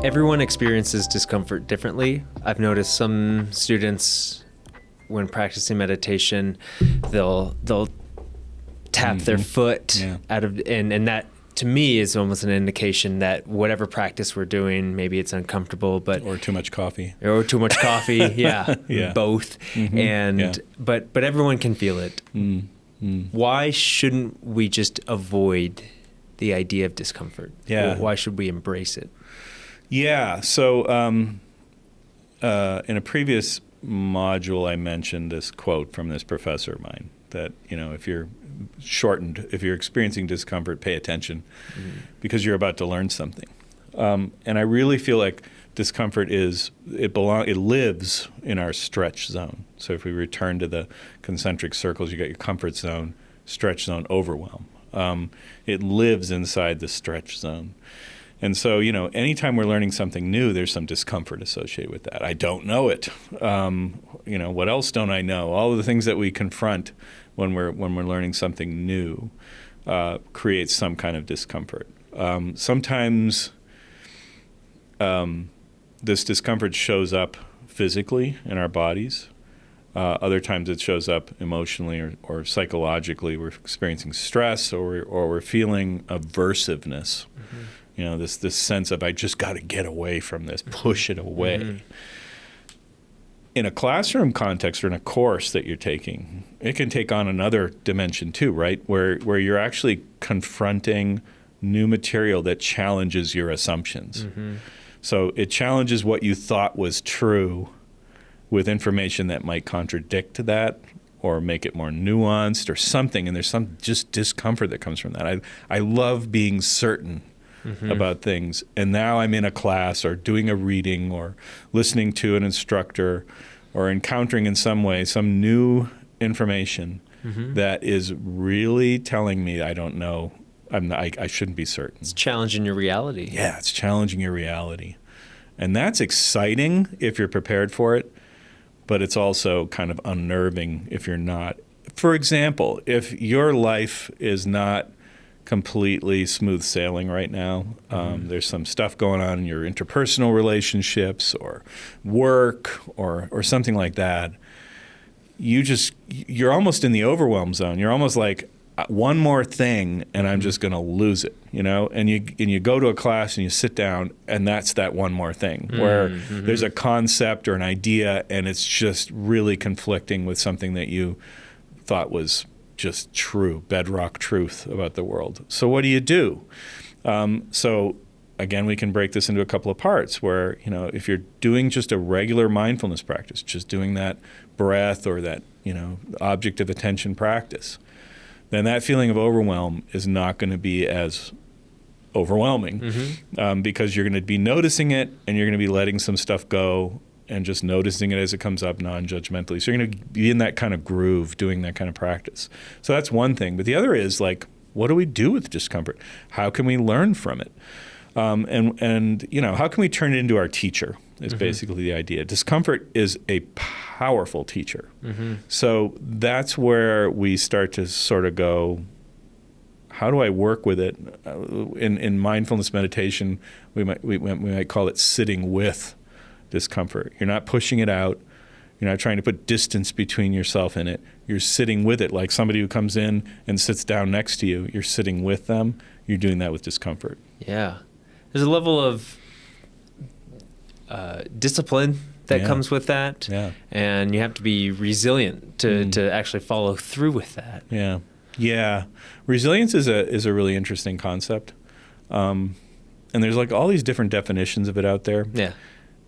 Everyone experiences discomfort differently. I've noticed some students, when practicing meditation, they'll tap their foot out of, and that to me is almost an indication that whatever practice we're doing, maybe it's uncomfortable, but or too much coffee, yeah. Both, and but everyone can feel it. Why shouldn't we just avoid the idea of discomfort? Why should we embrace it? Yeah. So in a previous module, I mentioned this quote from this professor of mine that, if you're experiencing discomfort, pay attention because you're about to learn something. And I really feel like discomfort it lives in our stretch zone. So if we return to the concentric circles, you got your comfort zone, stretch zone, overwhelm. It lives inside the stretch zone. And so, anytime we're learning something new, there's some discomfort associated with that. I don't know it. What else don't I know? All of the things that we confront when we're learning something new creates some kind of discomfort. Sometimes this discomfort shows up physically in our bodies. Other times it shows up emotionally or psychologically. We're experiencing stress or we're feeling aversiveness. This sense of, I just got to get away from this, push it away. In a classroom context or in a course that you're taking, it can take on another dimension too, right? Where you're actually confronting new material that challenges your assumptions. So it challenges what you thought was true with information that might contradict that or make it more nuanced or something. And there's some just discomfort that comes from that. I love being certain about things. And now I'm in a class or doing a reading or listening to an instructor or encountering in some way some new information that is really telling me I don't know. I shouldn't be certain. It's challenging your reality. Yeah, it's challenging your reality. And that's exciting if you're prepared for it, but it's also kind of unnerving if you're not. For example, if your life is not completely smooth sailing right now, there's some stuff going on in your interpersonal relationships or work or something like that, you're almost in the overwhelm zone. You're almost like, one more thing and I'm just going to lose it, and you go to a class and you sit down and that's that one more thing where there's a concept or an idea and it's just really conflicting with something that you thought was just true, bedrock truth about the world. So what do you do? So again, we can break this into a couple of parts where, if you're doing just a regular mindfulness practice, just doing that breath or that, object of attention practice, then that feeling of overwhelm is not going to be as overwhelming because you're going to be noticing it and you're going to be letting some stuff go and just noticing it as it comes up non-judgmentally. So you're going to be in that kind of groove doing that kind of practice. So that's one thing. But the other is like, what do we do with discomfort? How can we learn from it? And how can we turn it into our teacher is basically the idea. Discomfort is a powerful teacher. So that's where we start to sort of go, how do I work with it? In mindfulness meditation, we might call it sitting with discomfort. You're not pushing it out. You're not trying to put distance between yourself and it. You're sitting with it like somebody who comes in and sits down next to you. You're sitting with them. You're doing that with discomfort. Yeah. There's a level of discipline that comes with that. Yeah. And you have to be resilient to actually follow through with that. Yeah. Yeah. Resilience is a really interesting concept. And there's like all these different definitions of it out there. Yeah.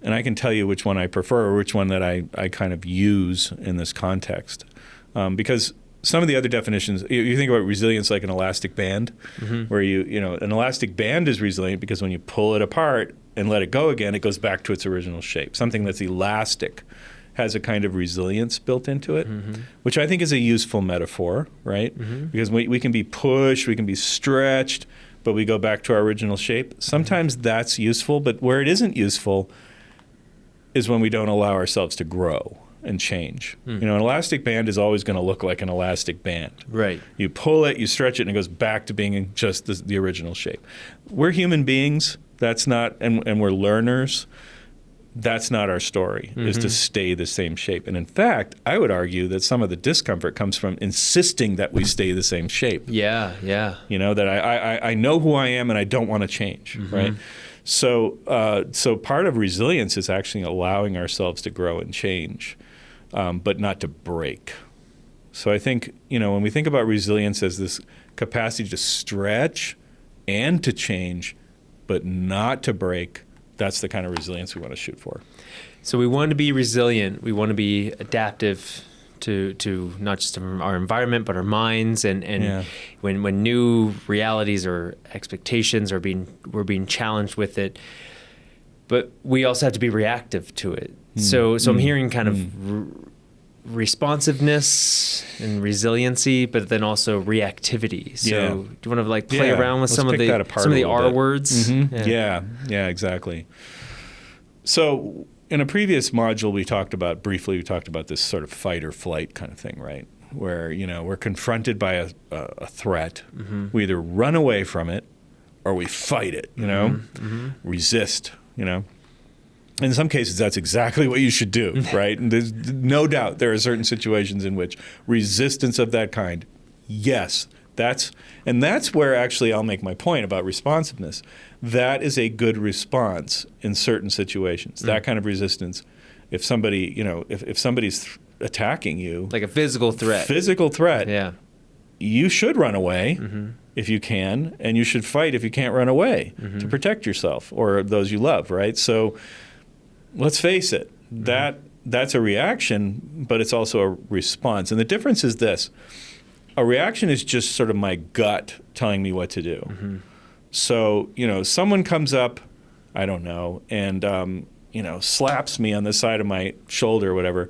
And I can tell you which one I prefer or which one that I kind of use in this context. Because some of the other definitions, you think about resilience like an elastic band, where an elastic band is resilient because when you pull it apart and let it go again, it goes back to its original shape. Something that's elastic has a kind of resilience built into it, which I think is a useful metaphor, right? Because we can be pushed, we can be stretched, but we go back to our original shape. Sometimes that's useful, but where it isn't useful is when we don't allow ourselves to grow and change. An elastic band is always going to look like an elastic band. Right. You pull it, you stretch it, and it goes back to being just the original shape. We're human beings. That's not, and we're learners. That's not our story, is to stay the same shape. And in fact, I would argue that some of the discomfort comes from insisting that we stay the same shape. Yeah. That I know who I am and I don't want to change, right? So part of resilience is actually allowing ourselves to grow and change, but not to break. So I think, when we think about resilience as this capacity to stretch and to change, but not to break, that's the kind of resilience we want to shoot for. So we want to be resilient. We want to be adaptive to not just our environment, but our minds. And when new realities or expectations we're being challenged with it. But we also have to be reactive to it. So I'm hearing kind of responsiveness and resiliency, but then also reactivity. So do you want to play around with some of the R words? Yeah, exactly. So in a previous module, we talked about this sort of fight or flight kind of thing, right? Where, we're confronted by a threat. We either run away from it or we fight it, resist, In some cases, that's exactly what you should do, right? And there's no doubt there are certain situations in which resistance of that kind, yes, that's where actually I'll make my point about responsiveness. That is a good response in certain situations. That kind of resistance, if somebody, if somebody's attacking you, like a physical threat, yeah, you should run away if you can, and you should fight if you can't run away to protect yourself or those you love, right? So let's face it, that's a reaction, but it's also a response. And the difference is this. A reaction is just sort of my gut telling me what to do. So, someone comes up, I don't know, and, slaps me on the side of my shoulder or whatever.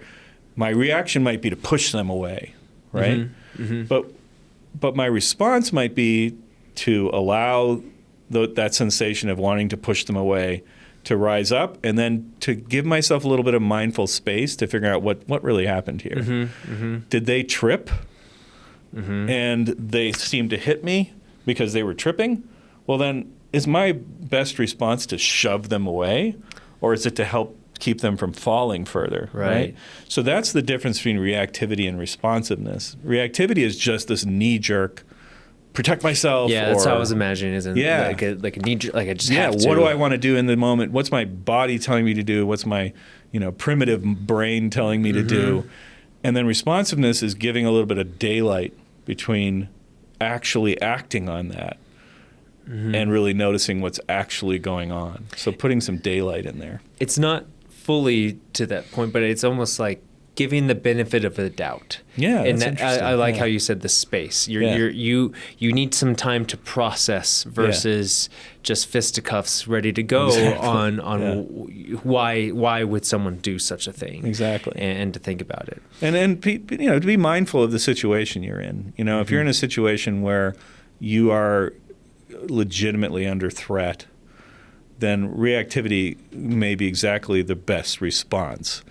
My reaction might be to push them away, right? But my response might be to allow that sensation of wanting to push them away to rise up, and then to give myself a little bit of mindful space to figure out what really happened here. Did they trip? And they seemed to hit me because they were tripping? Well, then, is my best response to shove them away, or is it to help keep them from falling further? Right? So that's the difference between reactivity and responsiveness. Reactivity is just this knee-jerk, protect myself. Yeah, that's how I was imagining. Like a knee-jerk, like I just have to. What do I want to do in the moment? What's my body telling me to do? What's my, primitive brain telling me to do? And then responsiveness is giving a little bit of daylight between actually acting on that and really noticing what's actually going on. So putting some daylight in there. It's not fully to that point, but it's almost like giving the benefit of the doubt. Yeah, and that's interesting. I like how you said the space. You need some time to process versus just fisticuffs ready to go on why would someone do such a thing. Exactly. And to think about it. And to be mindful of the situation you're in. If you're in a situation where you are legitimately under threat, then reactivity may be exactly the best response.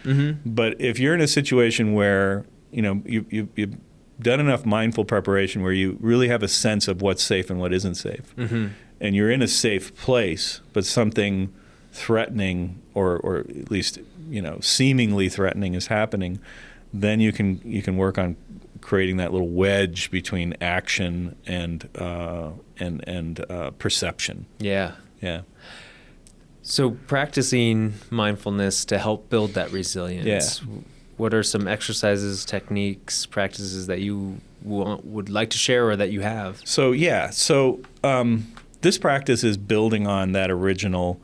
But if you're in a situation where you've done enough mindful preparation where you really have a sense of what's safe and what isn't safe, and you're in a safe place, but something threatening or at least seemingly threatening is happening, then you can work on creating that little wedge between action and perception. Yeah. So practicing mindfulness to help build that resilience. What are some exercises, techniques, practices that you would like to share or that you have? So this practice is building on that original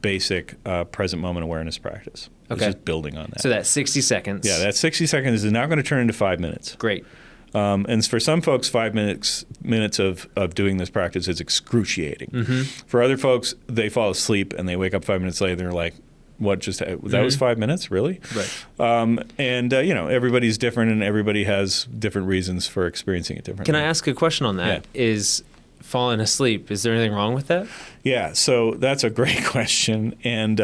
basic present moment awareness practice. It's just building on that. So that 60 seconds. Yeah, that 60 seconds is now going to turn into 5 minutes. Great. And for some folks, 5 minutes of doing this practice is excruciating. For other folks, they fall asleep and they wake up 5 minutes later and they're like, what just that was 5 minutes, really? Right. Everybody's different and everybody has different reasons for experiencing it differently. Can I ask a question on that? Is falling asleep, is there anything wrong with that? Yeah, so that's a great question. And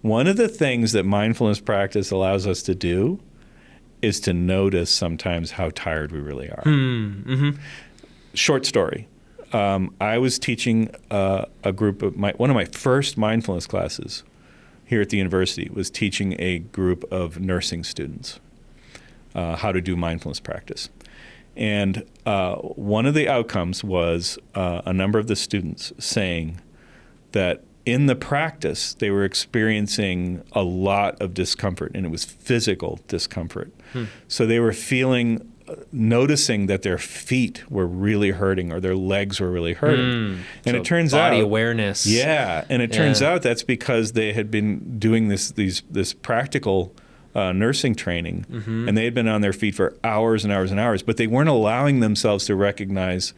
one of the things that mindfulness practice allows us to do is to notice sometimes how tired we really are. Short story. I was teaching a group of one of my first mindfulness classes here at the university was teaching a group of nursing students how to do mindfulness practice. And one of the outcomes was a number of the students saying that in the practice, they were experiencing a lot of discomfort, and it was physical discomfort. So they were noticing that their feet were really hurting or their legs were really hurting. And so it turns out... body awareness. Yeah, and it turns out that's because they had been doing this practical nursing training, and they had been on their feet for hours and hours and hours, but they weren't allowing themselves to recognize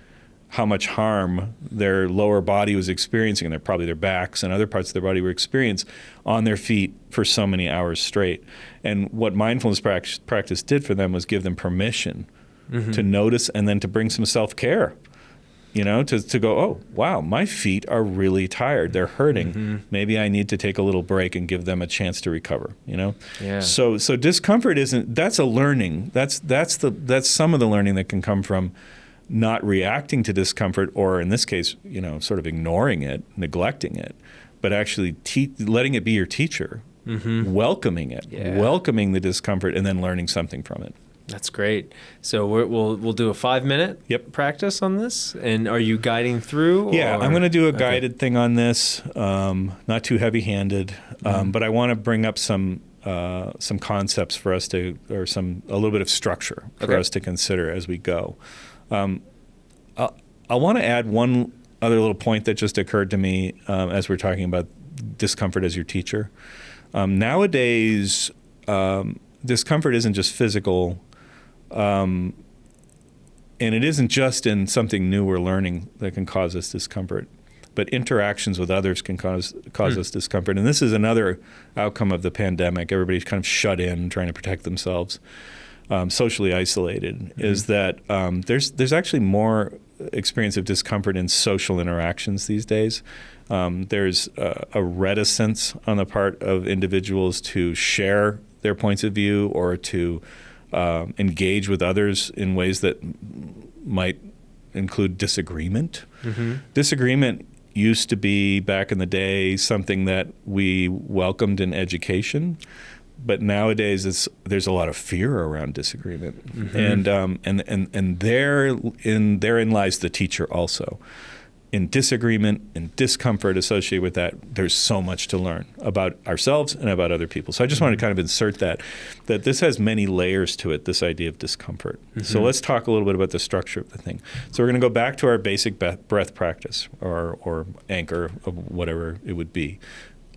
how much harm their lower body was experiencing, and probably their backs and other parts of their body were experiencing on their feet for so many hours straight. And what mindfulness practice did for them was give them permission to notice and then to bring some self-care, to go, oh, wow, my feet are really tired. They're hurting. Maybe I need to take a little break and give them a chance to recover, Yeah. So discomfort that's a learning. That's some of the learning that can come from not reacting to discomfort, or in this case, sort of ignoring it, neglecting it, but actually letting it be your teacher, welcoming it, welcoming the discomfort, and then learning something from it. That's great. So we'll do a 5-minute practice on this. And are you guiding through? Yeah, I'm going to do a guided thing on this, not too heavy-handed, but I want to bring up some concepts for us a little bit of structure for us to consider as we go. I want to add one other little point that just occurred to me as we're talking about discomfort as your teacher. Nowadays, discomfort isn't just physical, and it isn't just in something new we're learning that can cause us discomfort, but interactions with others can cause us discomfort. And this is another outcome of the pandemic. Everybody's kind of shut in, trying to protect themselves. Socially isolated, is that there's actually more experience of discomfort in social interactions these days. There's a reticence on the part of individuals to share their points of view or to engage with others in ways that might include disagreement. Disagreement used to be, back in the day, something that we welcomed in education. But nowadays, there's a lot of fear around disagreement, and therein lies the teacher also. In disagreement and discomfort associated with that, there's so much to learn about ourselves and about other people. So I just wanted to kind of insert that this has many layers to it, this idea of discomfort. So let's talk a little bit about the structure of the thing. So we're going to go back to our basic breath practice or anchor of whatever it would be.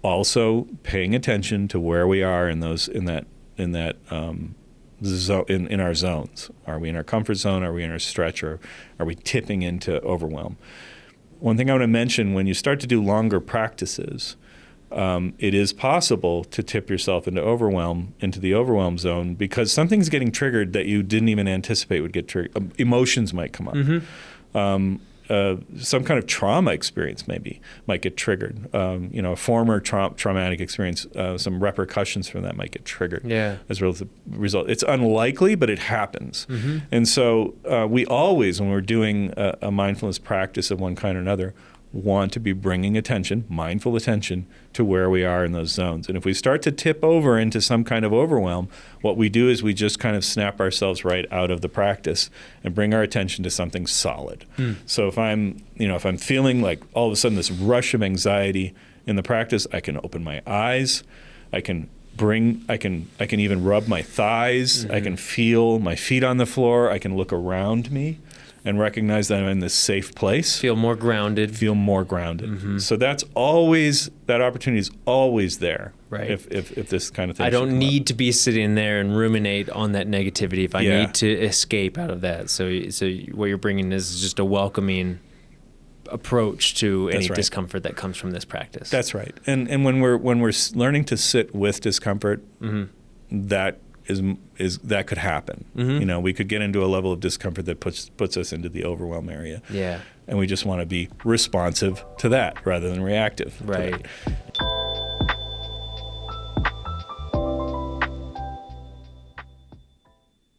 Also, paying attention to where we are in our zones. Are we in our comfort zone? Are we in our stretch? Or are we tipping into overwhelm? One thing I want to mention: when you start to do longer practices, it is possible to tip yourself into the overwhelm zone, because something's getting triggered that you didn't even anticipate would get triggered. Emotions might come up. Some kind of trauma experience maybe might get triggered. A former traumatic experience, some repercussions from that might get triggered as a result. It's unlikely, but it happens. And so we always, when we're doing a mindfulness practice of one kind or another, want to be bringing mindful attention to where we are in those zones. And if we start to tip over into some kind of overwhelm, what we do is we just kind of snap ourselves right out of the practice and bring our attention to something solid. So if I'm feeling like all of a sudden this rush of anxiety in the practice, I can open my eyes, I can even rub my thighs, I can feel my feet on the floor, I can look around me and recognize that I'm in this safe place. Feel more grounded. So that opportunity is always there. Right. If this kind of thing. I don't need to be sitting there and ruminate on that negativity if I need to escape out of that. So what you're bringing is just a welcoming approach to any discomfort that comes from this practice. That's right. And when we're learning to sit with discomfort, that could happen. We could get into a level of discomfort that puts us into the overwhelm area. Yeah. And we just want to be responsive to that rather than reactive. Right.